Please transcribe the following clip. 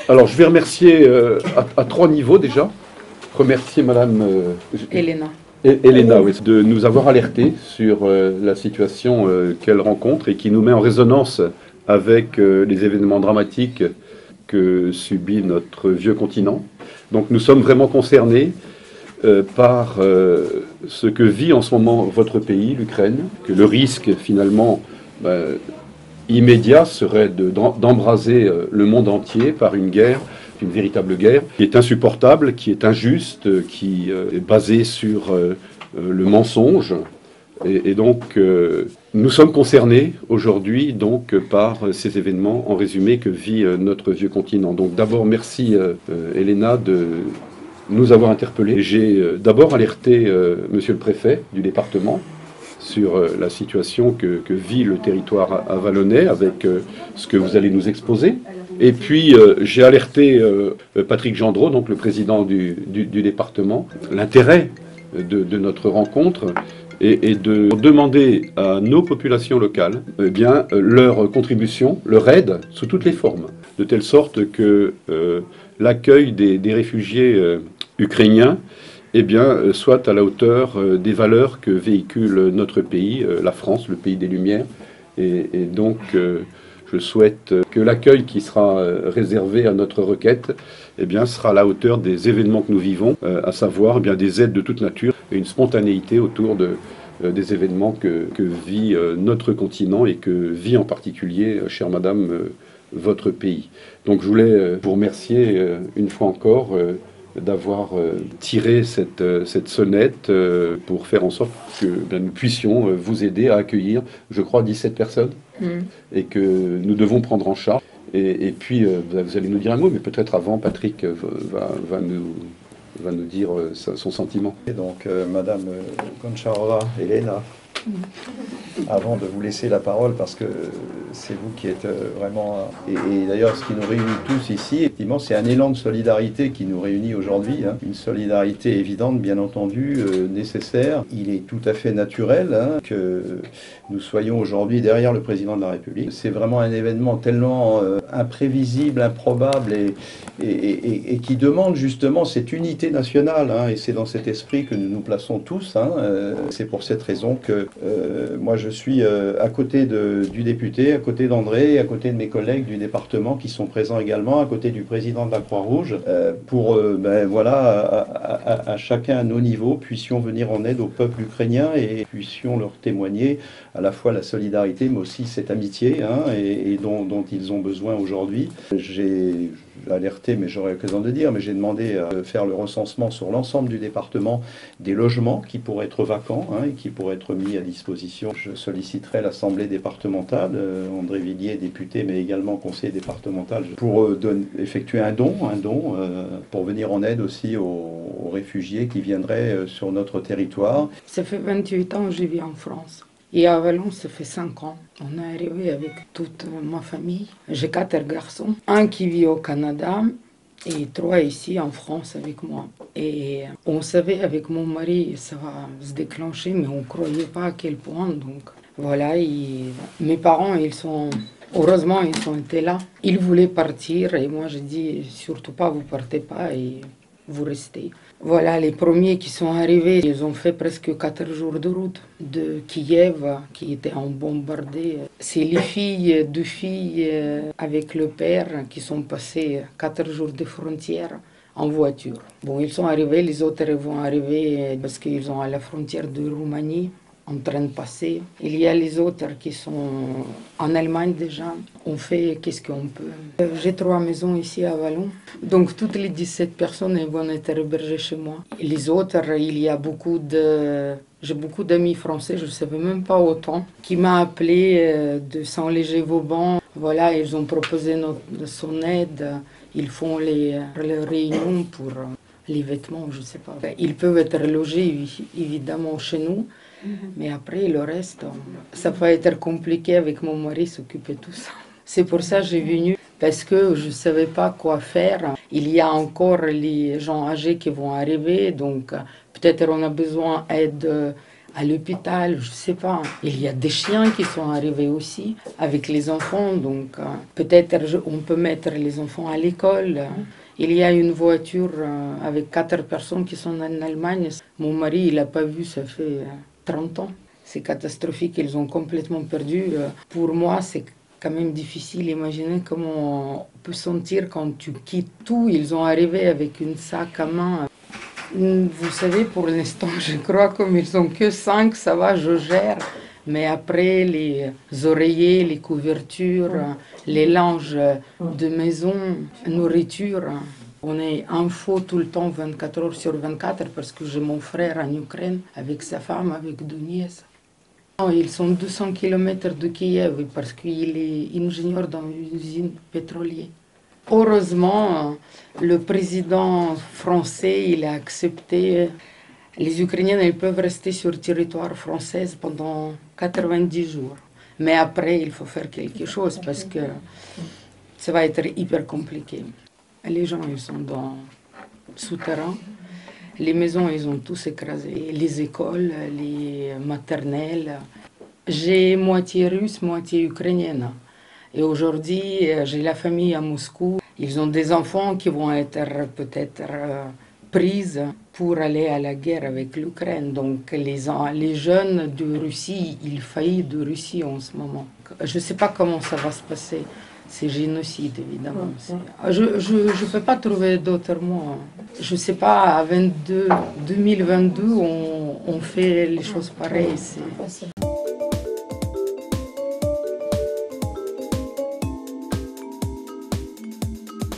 Alors, je vais remercier à trois niveaux déjà. Remercier Madame Elena. Elena, oui, de nous avoir alertés sur la situation qu'elle rencontre et qui nous met en résonance avec les événements dramatiques que subit notre vieux continent. Donc nous sommes vraiment concernés par ce que vit en ce moment votre pays, l'Ukraine, que le risque finalement immédiat serait d'embraser le monde entier par une guerre, une véritable guerre, qui est insupportable, qui est injuste, qui est basée sur le mensonge. Et donc, nous sommes concernés aujourd'hui donc par ces événements, en résumé, que vit notre vieux continent. Donc d'abord, merci Elena de nous avoir interpellés. J'ai d'abord alerté monsieur le préfet du département sur la situation que vit le territoire avalonnais avec ce que vous allez nous exposer. Et puis j'ai alerté Patrick Gendreau, donc le président du département, l'intérêt de notre rencontre et de demander à nos populations locales leur contribution, leur aide sous toutes les formes, de telle sorte que l'accueil des réfugiés ukrainiens soit à la hauteur des valeurs que véhicule notre pays, la France, le pays des Lumières. Et donc, je souhaite que l'accueil qui sera réservé à notre requête sera à la hauteur des événements que nous vivons, à savoir des aides de toute nature et une spontanéité autour des événements que vit notre continent et que vit en particulier, chère madame, votre pays. Donc je voulais vous remercier une fois encore d'avoir tiré cette sonnette pour faire en sorte que nous puissions vous aider à accueillir, je crois, 17 personnes et que nous devons prendre en charge. Et puis, vous allez nous dire un mot, mais peut-être avant, Patrick va nous dire son sentiment. Et donc, Madame Goncharova, Elena, avant de vous laisser la parole, parce que c'est vous qui êtes vraiment... Et d'ailleurs, ce qui nous réunit tous ici, effectivement, c'est un élan de solidarité qui nous réunit aujourd'hui. Hein. Une solidarité évidente, bien entendu, nécessaire. Il est tout à fait naturel que nous soyons aujourd'hui derrière le président de la République. C'est vraiment un événement tellement imprévisible, improbable et qui demande justement cette unité nationale. Hein. Et c'est dans cet esprit que nous nous plaçons tous. C'est pour cette raison que moi je suis à côté du député, à côté d'André, à côté de mes collègues du département qui sont présents également, à côté du président de la Croix-Rouge, pour à chacun à nos niveaux puissions venir en aide au peuple ukrainien et puissions leur témoigner à la fois la solidarité mais aussi cette amitié et dont ils ont besoin aujourd'hui. J'ai alerté, mais j'aurai l'occasion de dire, mais j'ai demandé de faire le recensement sur l'ensemble du département des logements qui pourraient être vacants et qui pourraient être mis à disposition. Je solliciterai l'Assemblée départementale, André Villiers, député, mais également conseiller départemental, pour effectuer un don pour venir en aide aussi aux réfugiés qui viendraient sur notre territoire. Ça fait 28 ans que je vis en France. Et à Valence, ça fait 5 ans. On est arrivé avec toute ma famille. J'ai 4 garçons, un qui vit au Canada et 3 ici en France avec moi. Et on savait avec mon mari, ça va se déclencher, mais on ne croyait pas à quel point. Donc voilà, mes parents, heureusement, ils ont été là. Ils voulaient partir et moi j'ai dit, surtout pas, vous partez pas et vous restez. Voilà, les premiers qui sont arrivés, ils ont fait presque 4 jours de route de Kiev, qui était en bombardé. C'est les 2 filles avec le père qui sont passées 4 jours de frontière en voiture. Bon, ils sont arrivés, les autres vont arriver parce qu'ils sont à la frontière de Roumanie, en train de passer. Il y a les autres qui sont en Allemagne déjà. On fait qu'est-ce qu'on peut. J'ai 3 maisons ici à Vallon. Donc toutes les 17 personnes vont être hébergées chez moi. Et les autres, j'ai beaucoup d'amis français, je ne savais même pas autant, qui m'ont appelé de Saint-Léger-Vauban. Voilà, ils ont proposé son aide. Ils font les réunions pour les vêtements, je ne sais pas. Ils peuvent être logés évidemment chez nous. Mais après, le reste, ça va être compliqué avec mon mari s'occuper de tout ça. C'est pour ça que j'ai venu, parce que je ne savais pas quoi faire. Il y a encore les gens âgés qui vont arriver, donc peut-être on a besoin d'aide à l'hôpital, je ne sais pas. Il y a des chiens qui sont arrivés aussi avec les enfants, donc peut-être on peut mettre les enfants à l'école. Il y a une voiture avec 4 personnes qui sont en Allemagne. Mon mari, il n'a pas vu, ça fait 30 ans. C'est catastrophique, ils ont complètement perdu. Pour moi, c'est quand même difficile d'imaginer comment on peut sentir quand tu quittes tout. Ils ont arrivé avec une sac à main. Vous savez, pour l'instant, je crois comme ils sont que 5, ça va, je gère. Mais après, les oreillers, les couvertures, les linges de maison, nourriture, on est info tout le temps, 24 heures sur 24, parce que j'ai mon frère en Ukraine, avec sa femme, avec 2 nièces. Ils sont 200 km de Kiev, parce qu'il est ingénieur dans une usine pétrolière. Heureusement, le président français, il a accepté. Les Ukrainiens, ils peuvent rester sur le territoire français pendant 90 jours. Mais après, il faut faire quelque chose parce que ça va être hyper compliqué. Les gens, ils sont dans le souterrain. Les maisons, ils ont tous écrasé. Les écoles, les maternelles. J'ai moitié russe, moitié ukrainienne. Et aujourd'hui, j'ai la famille à Moscou. Ils ont des enfants qui vont être peut-être prises pour aller à la guerre avec l'Ukraine. Donc les jeunes de Russie, ils faillissent de Russie en ce moment. Je ne sais pas comment ça va se passer. C'est génocide, évidemment. Je ne peux pas trouver d'autres mots. Je ne sais pas, à 2022, on fait les choses pareilles.